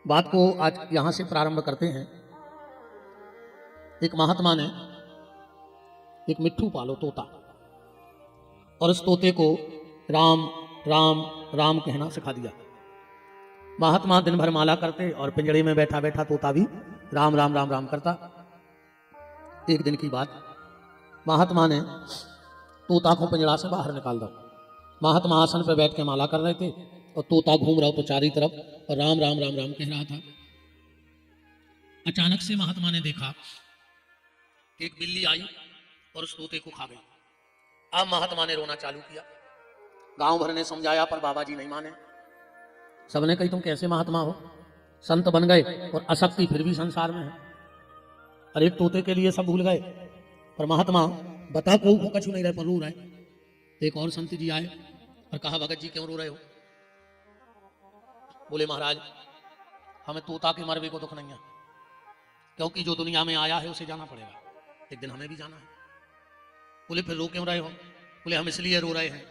बात को आज यहां से प्रारंभ करते हैं। एक महात्मा ने एक मिट्ठू पालो तोता, और उस तोते को राम राम राम कहना सिखा दिया। महात्मा दिन भर माला करते और पिंजड़े में बैठा बैठा तोता भी राम राम राम राम करता। एक दिन की बात, महात्मा ने तोता को पिंजड़ा से बाहर निकाल दो। महात्मा आसन पर बैठ के माला कर रहे थे और तोता घूम रहा तो चारों तरफ और राम राम राम राम कह रहा था। अचानक से महात्मा ने देखा कि एक बिल्ली आई और उस तोते को खा गई। अब महात्मा ने रोना चालू किया। गांव भर ने समझाया पर बाबा जी नहीं माने। सबने कही तुम कैसे महात्मा हो, संत बन गए और अशक्ति फिर भी संसार में है। और एक तोते के लिए सब भूल गए। पर महात्मा बता को कछु नहीं रहे पर रो रहे। एक और संत जी आए और कहा भगत जी क्यों रो रहे हो? बोले महाराज हमें तोता के मरवे को दुख नहीं है, क्योंकि जो दुनिया में आया है उसे जाना पड़ेगा, एक दिन हमें भी जाना है। बोले फिर रो क्यों रहे हो? बोले हम इसलिए रो रहे हैं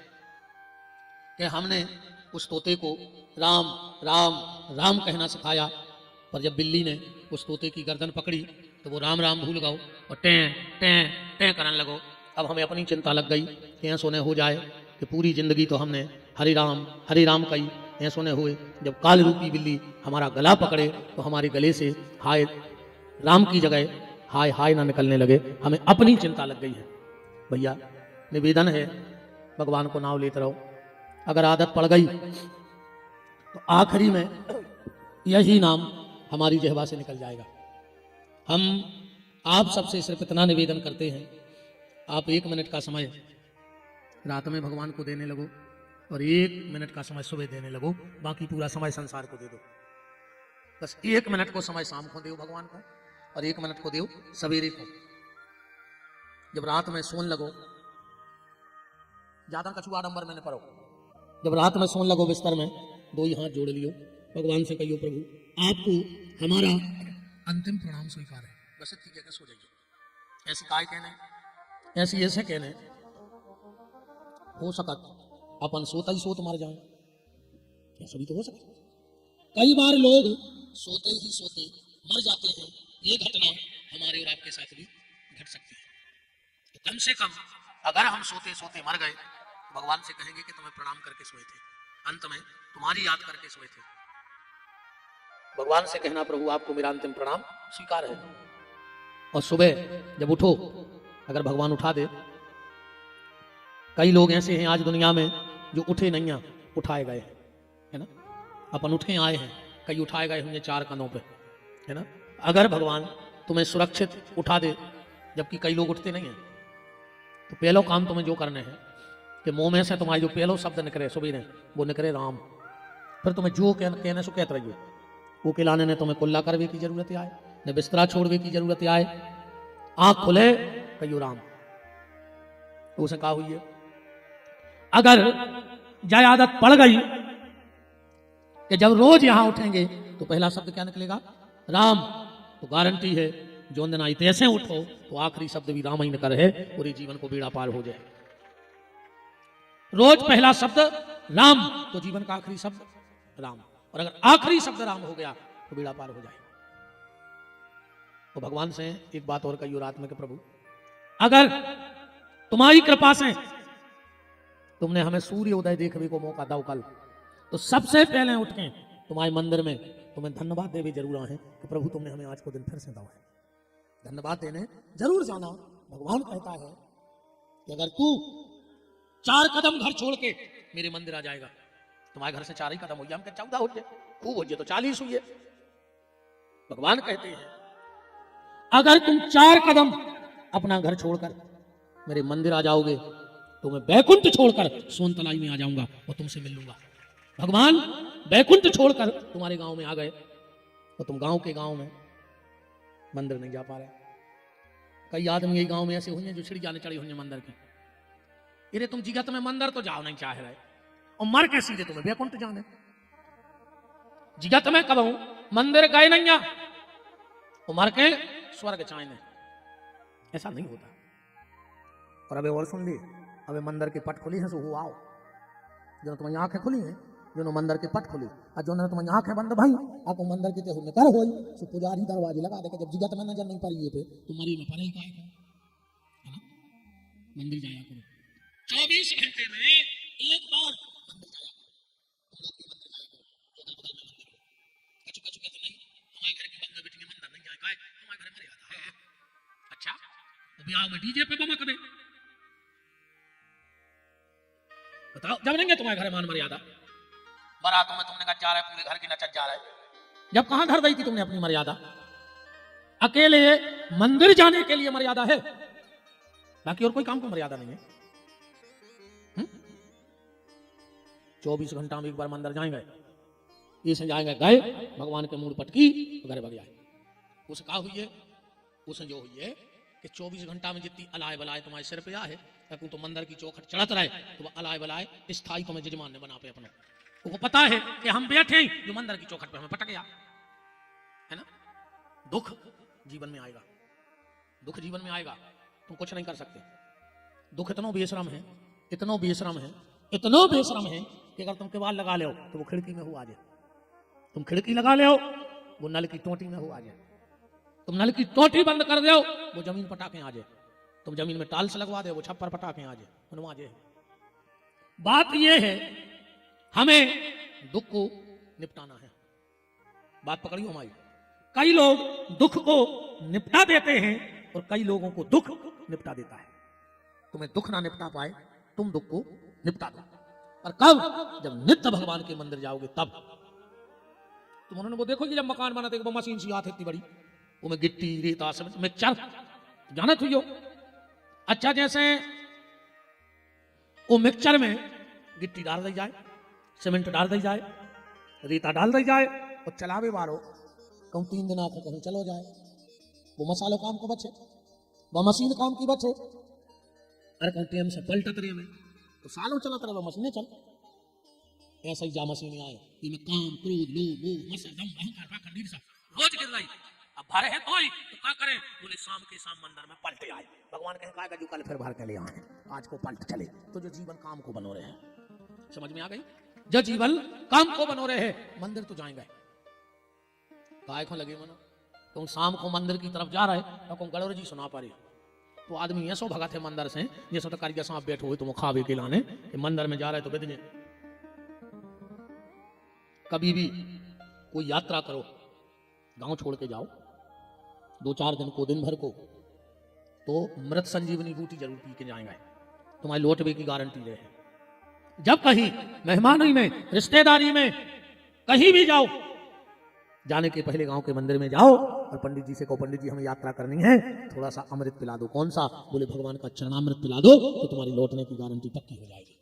कि हमने उस तोते को राम राम राम कहना सिखाया, पर जब बिल्ली ने उस तोते की गर्दन पकड़ी तो वो राम राम भूल गओ और टें टें टें करने लगो। अब हमें अपनी चिंता लग गई कि ऐसा ने हो जाए कि पूरी जिंदगी तो हमने हरि राम कही, ऐसा ने हुए जब काल रूपी बिल्ली हमारा गला पकड़े तो हमारे गले से हाय राम की जगह हाय हाय ना निकलने लगे। हमें अपनी चिंता लग गई है। भैया निवेदन है, भगवान को नाम लेते रहो। अगर आदत पड़ गई तो आखिरी में यही नाम हमारी जिह्वा से निकल जाएगा। हम आप सबसे सिर्फ इतना निवेदन करते हैं, आप 1 मिनट का समय रात में भगवान को देने लगो और 1 मिनट का समय सुबह देने लगो। बाकी पूरा समय संसार को दे दो। बस 1 मिनट को समय शाम को दो भगवान को और 1 मिनट को दो सवेरे को। जब रात में सोन लगो, ज्यादा कछु आडंबर में न पड़ो। जब रात में सोन लगो बिस्तर में, 2 ही हाथ जोड़ लियो, भगवान से कहियो प्रभु आपको हमारा अंतिम प्रणाम स्वीकार है, बस ठीक है सो जाइए। ऐसे काय कहने, ऐसे कहने हो सकत अपन सोता ही सोत मर जाए, ऐसा भी तो हो सकता। कई बार लोग सोते ही सोते मर जाते हैं। ये घटना हमारे और आपके साथ भी घट सकती है। तो कम से कम अगर हम सोते सोते मर गए तो भगवान से कहेंगे कि तुम्हें प्रणाम करके सोए थे, अंत में तुम्हारी याद करके सोए थे। भगवान से कहना प्रभु आपको मेरा अंतिम प्रणाम स्वीकार है। और सुबह जब उठो, अगर भगवान उठा दे, कई लोग ऐसे हैं आज दुनिया में जो उठे नहीं हैं, उठाए गए है ना। अपन उठे आए हैं, कई उठाए गए होंगे 4 कंधों पे, है ना। अगर भगवान तुम्हें सुरक्षित उठा दे, जबकि कई लोग उठते नहीं हैं, तो पहलो काम तुम्हें जो करने हैं कि मुंह में से तुम्हारे जो पहलो शब्द निकले सुबह ने, वो निकले राम। फिर तुम्हें जो कहने सो कहते रहिए। वो खिलाने ने तुम्हें कुल्ला करवे की जरूरत आए, न बिस्तरा छोड़वे की जरूरत आए, आंख खुले कहियो राम। तो उसे कहा हुई है अगर जय आदत पड़ गई कि जब रोज यहां उठेंगे तो पहला शब्द क्या निकलेगा? राम। तो गारंटी है जो दिन आई तैसे उठो तो आखिरी शब्द भी राम ही निकल है, पूरी जीवन को बेड़ा पार हो जाए। रोज पहला शब्द राम तो जीवन का आखिरी शब्द राम, और अगर आखिरी शब्द राम हो गया तो बेड़ा पार हो जाए। तो भगवान से एक बात और कही रात में कि प्रभु अगर तुम्हारी कृपा से तुमने हमें सूर्य उदय देखने को मौका दो कल, तो सबसे पहले उठ के तुम्हारे मंदिर में तुम्हें धन्यवाद देवे जरूर है कि प्रभु तुमने हमें आज को दिन फिर से दो है। धन्यवाद देने जरूर जाना। भगवान कहता है कि अगर तू 4 कदम घर छोड़ के मेरे मंदिर आ जाएगा, तुम्हारे घर से 4 ही कदम हो जाए, हम 14 हो जाए, खूब हो जाए तो 40 हुई है। भगवान कहते हैं अगर तुम 4 कदम अपना घर छोड़कर मेरे मंदिर आ जाओगे तो मैं बैकुंठ छोड़कर सोनतलाई में आ जाऊंगा और तुमसे मिल लूंगा। भगवान बैकुंठ छोड़कर तुम्हारे गांव में आ गए तो तुम गांव के गांव में मंदिर नहीं जा पा रहे। कई आदमी यही गांव में ऐसे हुए जो छिड़ी जाने चढ़े हुए मंदिर की। अरे तुम जिगत में मंदिर तो जाओ नहीं चाह रहे और मर के सीधे तुम्हें बैकुंठ जाने। जिगत में कब मंदिर गए नहीं और मर के स्वर्ग चाहने, ऐसा नहीं होता। और अबे और सुन ली, अबे मंदिर के पट खुली है सो आओ, जो तुम्हारी आंखें खुली हैं, जो मंदिर के पट खुली और जो तुम्हें आंखें बंद भाई आपको मंदिर के हो निकल होई सो पुजारी दरवाजे लगा दे जब जिगत में नजर नहीं पड़ी पे तुम्हारी में पड़े का है ना। मंदिर जाया करो 24 घंटे में एक बार मंदिर जाया करो। कछु कहते नहीं हमारे घर के बंद बेटी मंदिर नहीं जाएगा हमारे घर मर्यादा है। अच्छा तो ब्याह में डीजे पे बमक दे बताओ जब नहीं है तुम्हारे घर मान मर्यादा बारातों में तुमने कहा जा रहा है पूरे घर की नचत जा रहा है जब कहां धर दी थी तुमने अपनी मर्यादा। अकेले मंदिर जाने के लिए मर्यादा है बाकी और कोई काम को मर्यादा नहीं है। 24 घंटा में एक बार मंदिर जाएंगे इसे जाएंगे गए भगवान के मूड पटकी तो घर भग जाए। उसे कहा हुई है उसे जो हुई है कि 24 घंटा में जितनी अलाय बलाय तुम्हारे सिर पे आए तो मंदिर की चौखट चढ़त रहे तो वह अलाय बलाय स्थायी तुम्हें जजमान ने बना पे अपना वो पता है कि हम बैठे हैं जो मंदिर की चौखट पे हमें पटक गया है ना। दुख जीवन में आएगा दुख जीवन में आएगा तुम कुछ नहीं कर सकते। दुख इतना बेशरम है इतना बेशरम है इतना बेशरम है कि अगर तुम केवाल लगा ले तो वो खिड़की में हो आ जाए। तुम खिड़की लगा ले वो नल की टोटी में हो आ जाए। तुम नल की टोटी बंद कर दो वो जमीन पटाखे आ जाए। तुम जमीन में टाल्स लगवा दो वो छप्पर पटाखे आ जाए बनवा जाए। बात यह है हमें दुख को निपटाना है। बात पकड़ियो हमारी। कई लोग दुख को निपटा देते हैं और कई लोगों को दुख निपटा देता है। तुम्हें दुख ना निपटा पाए तुम दुख को निपटा दो। और कब जब नित्य भगवान के मंदिर जाओगे तब। तुम उन्होंने वो देखो जब मकान बनाते वो मशीन सी आती इतनी बड़ी वो में गिट्टी रेता मिक्सचर जाना थी यो। अच्छा जैसे वो मिक्सचर में गिट्टी डाल दी जाए सीमेंट डाल दी जाए रेता डाल दी जाए और चलावे वालो कहूँ 3 दिन आकर कहीं चलो जाए वो मसालो काम को बचे वो मशीन काम की बचे। अरे कहूँ टेम से पलटत रहे में तो सालों चलत रहे वो मशीनें चल ऐसा ही जा मशीनें आए इनमें काम क्रोध लोभ मोह मत्सर दम अहंकार पाखंड ईर्ष्या रोज गिर रही। अब भरे है तो क्या करें बोले शाम के शाम मंदिर में पलटे आए। भगवान कहेगा जो कल फिर भर के ले आए आज को पलट चले तो जो जीवन काम को बनो रहे हैं समझ में आ गई। जो जीवन काम को बनो रहे हैं मंदिर तो जाएंगे काय को लगे मनो तुम शाम को मंदिर की तरफ जा रहे तो तुम गड़ोर जी सुना पा रही तो आदमी ऐसो भगत है मंदिर से जैसे तो कारीगर सांप बैठो हुए तुम खावे के लाने मंदिर में जा रहे तो बिदने। कभी भी कोई यात्रा करो गांव छोड़ के जाओ 2-4 दिन को दिन भर को तो मृत संजीवनी बूटी जरूर पी के जाएंगे तुम्हारी लौटवे की गारंटी रहे। जब कहीं मेहमानी में रिश्तेदारी में कहीं भी जाओ जाने के पहले गांव के मंदिर में जाओ और पंडित जी से कहो पंडित जी हमें यात्रा करनी है थोड़ा सा अमृत पिला दो। कौन सा बोले भगवान का चरणामृत पिला दो तो तुम्हारी लौटने की गारंटी पक्की हो जाएगी।